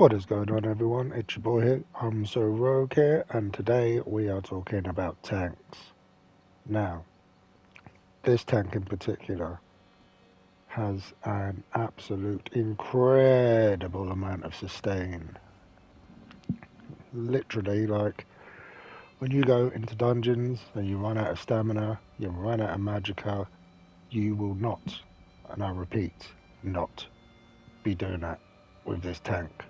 What is going on, everyone? It's your boy here. I'm So Rogue here, and today we are talking about tanks. Now, this tank in particular has an absolute incredible amount of sustain. Literally, like when you go into dungeons and you run out of stamina, you run out of magicka, you will not, and I repeat, not be doing that with this tank.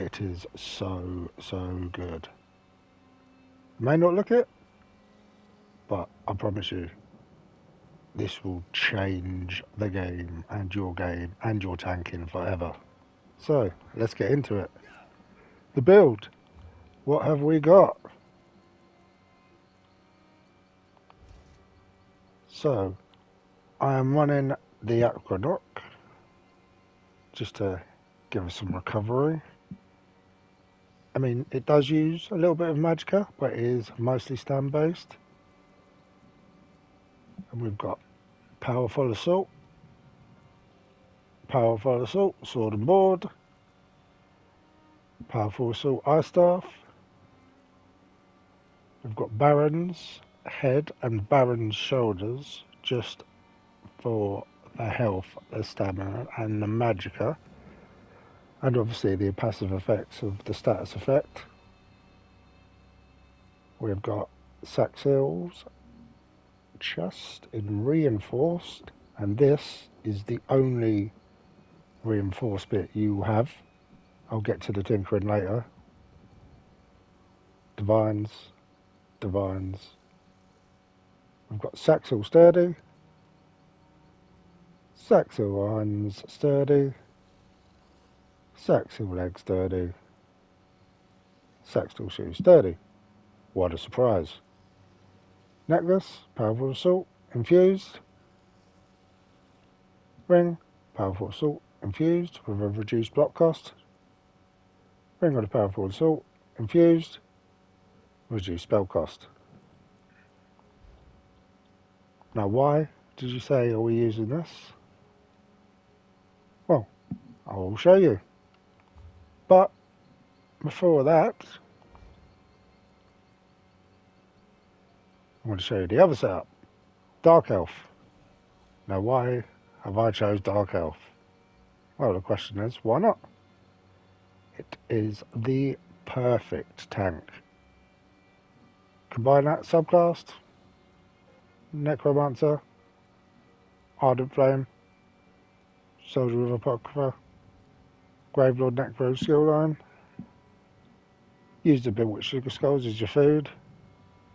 It is so good. May not look it, but I promise you, this will change the game and your tanking forever. So, let's get into it. The build. What have we got? So, I am running the Aqueduct just to give us some recovery. I mean, it does use a little bit of magicka, but it is mostly stand based. And we've got Powerful Assault, Sword and Board, Powerful Assault Ice Staff. We've got Baron's Head and Baron's Shoulders, just for the health, the stamina, and the magicka, and obviously the passive effects of the status effect. We've got Saxil's Chest in Reinforced, and this is the only reinforced bit you have. I'll get to the tinkering later. Divines. We've got Saxil Sturdy, Saxil Arms Sturdy, Saxil Leg Sturdy, Saxil Shoe Sturdy. What a surprise. Necklace, Powerful Assault, Infused. Ring, Powerful Assault, Infused with a reduced block cost. Ring of the Powerful Assault, Infused, reduced spell cost. Now why did you say are we using this? Well, I will show you. But before that, I'm going to show you the other setup. Dark Elf. Now why have I chose Dark Elf? Well, the question is, why not? It is the perfect tank. Combine that subclass, Necromancer, Ardent Flame, Soldier of Apocrypha, Gravelord Necro skill line. Use the Bewitched Sugar Skulls as your food.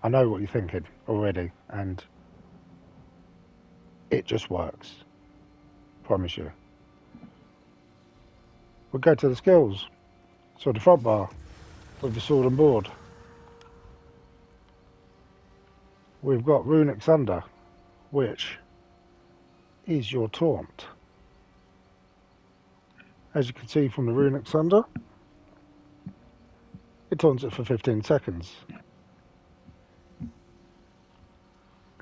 I know what you're thinking already, and it just works. Promise you. We'll go to the skills. So the front bar with the sword and board. We've got Runic Thunder, which is your taunt. As you can see from the Runic Thunder, it taunts it for 15 seconds.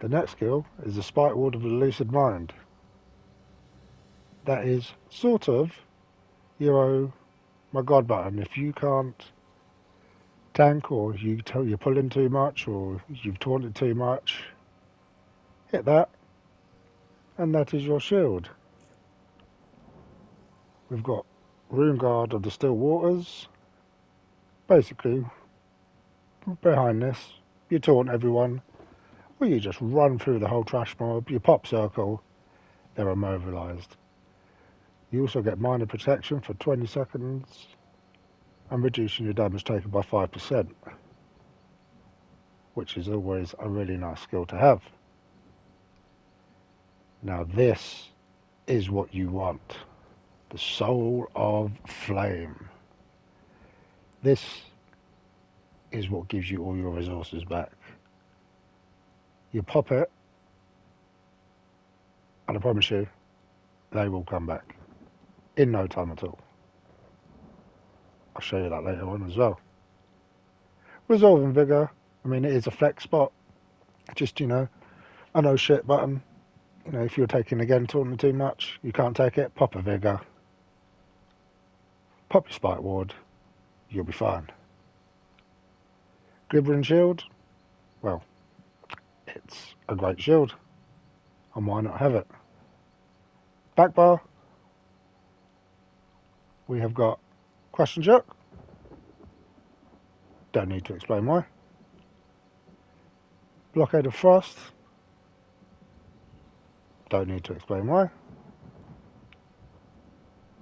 The next skill is the Spite Ward of the Lucid Mind. That is sort of your oh my god button. If you can't tank, or you're pulling too much, or you've taunted too much, hit that, and that is your shield. We've got Rune Guard of the Still Waters. Basically, behind this, you taunt everyone, or you just run through the whole trash mob, you pop circle, they're immobilized. You also get minor protection for 20 seconds and reducing your damage taken by 5%, which is always a really nice skill to have. Now this is what you want. The Soul of Flame. This is what gives you all your resources back. You pop it, and I promise you, they will come back in no time at all. I'll show you that later on as well. Resolving Vigor, I mean, it is a flex spot. Just, I know shit button. If you're taking again taunting too much, you can't take it, pop a Vigor. Pop your Spike Ward, you'll be fine. Glibbering Shield, well, it's a great shield, and why not have it? Back bar, we have got Question Chuck, don't need to explain why. Blockade of Frost, don't need to explain why.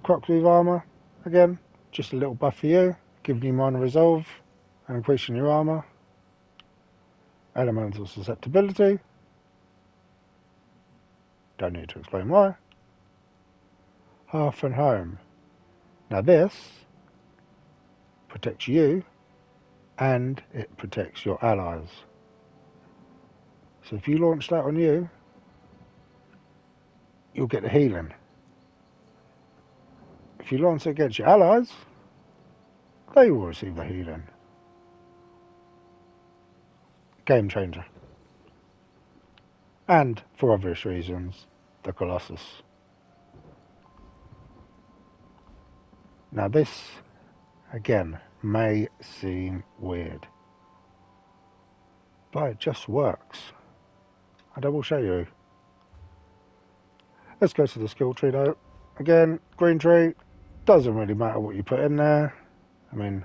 Crocsweave Armour, again, just a little buff for you, giving you minor resolve and increasing your armour. Elemental Susceptibility, don't need to explain why. Hearth and Home, now this protects you and it protects your allies. So if you launch that on you, you'll get the healing. If you launch it against your allies, they will receive the healing. Game changer. And for obvious reasons, the Colossus. Now this, again, may seem weird, but it just works. And I will show you. Let's go to the skill tree though. Again, green tree, doesn't really matter what you put in there. I mean,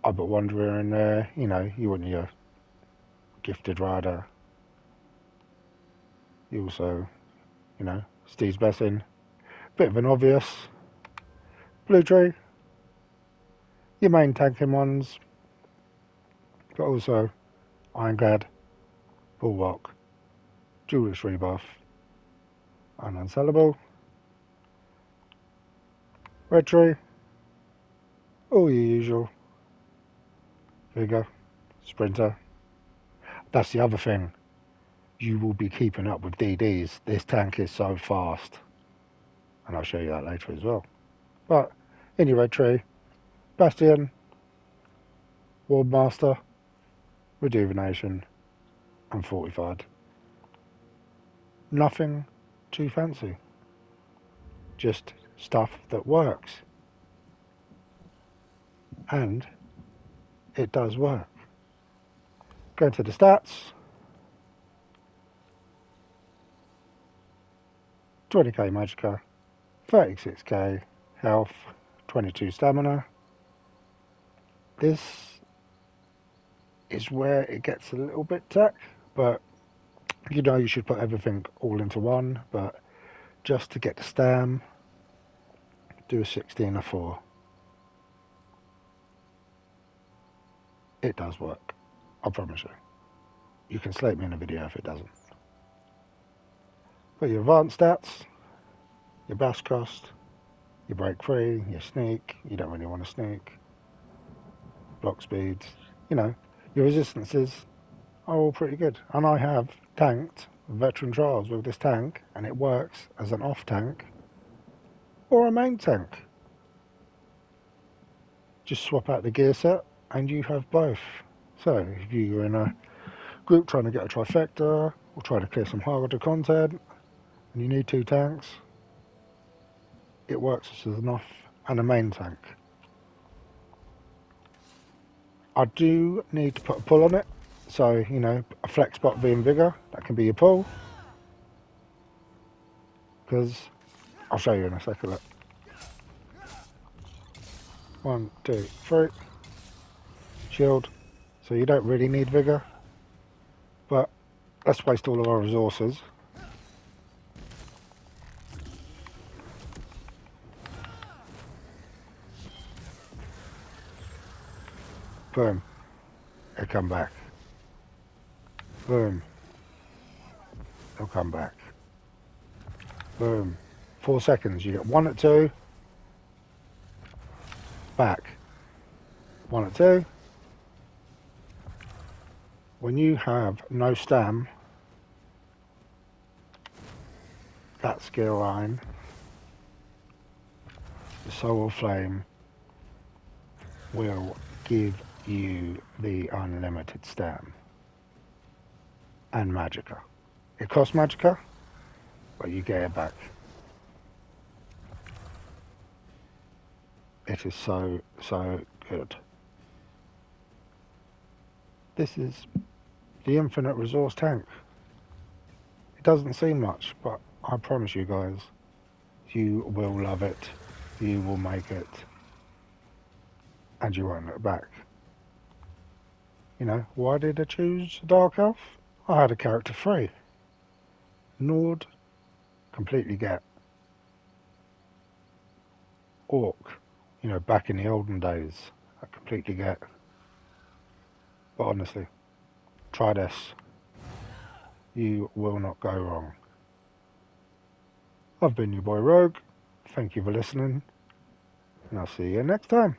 I put Wanderer in there, you know, you want your Gifted Rider. You also, you know, Steve's Blessing. Bit of an obvious. Blue tree, your main tanking ones, but also Ironclad, Bulwark, Duelist Rebuff, and Unsellable. Red tree, all your usual. Vigor, Sprinter. That's the other thing. You will be keeping up with DDs. This tank is so fast. And I'll show you that later as well. But in your red tree, Bastion, Wardmaster, Rejuvenation, and Fortified. Nothing too fancy. Just stuff that works. And it does work. Going to the stats. 20k Magicka, 36k health, 22 stamina. This is where it gets a little bit tech, but you know you should put everything all into one, but just to get the stam, do a 16 or 4. It does work, I promise you. You can slate me in a video if it doesn't. But your advanced stats, your burst cost, your break free, your sneak, you don't really want to sneak, block speeds, you know, your resistances are all pretty good. And I have tanked veteran trials with this tank, and it works as an off tank or a main tank. Just swap out the gear set and you have both. So if you're in a group trying to get a trifecta or trying to clear some harder content and you need 2 tanks, it works as an off and a main tank. I do need to put a pull on it, so you know, a flex spot being bigger, that can be your pull, because I'll show you in a second. Look. 1, 2, 3, shield, so you don't really need vigor, but let's waste all of our resources. Boom, it'll come back. Boom, it'll come back. Boom, 4 seconds, you get 1 at 2, back, 1 at 2. When you have no stam, that skill line, the Soul Flame, will give you the unlimited stam and magicka. It costs magicka, but you get it back. It is so good. This is the infinite resource tank. It doesn't seem much, but I promise you guys, you will love it, you will make it, and you won't look back. You know, why did I choose Dark Elf? I had a character free. Nord, completely get. Orc, you know, back in the olden days, I completely get. But honestly, try this. You will not go wrong. I've been your boy Rogue. Thank you for listening, and I'll see you next time.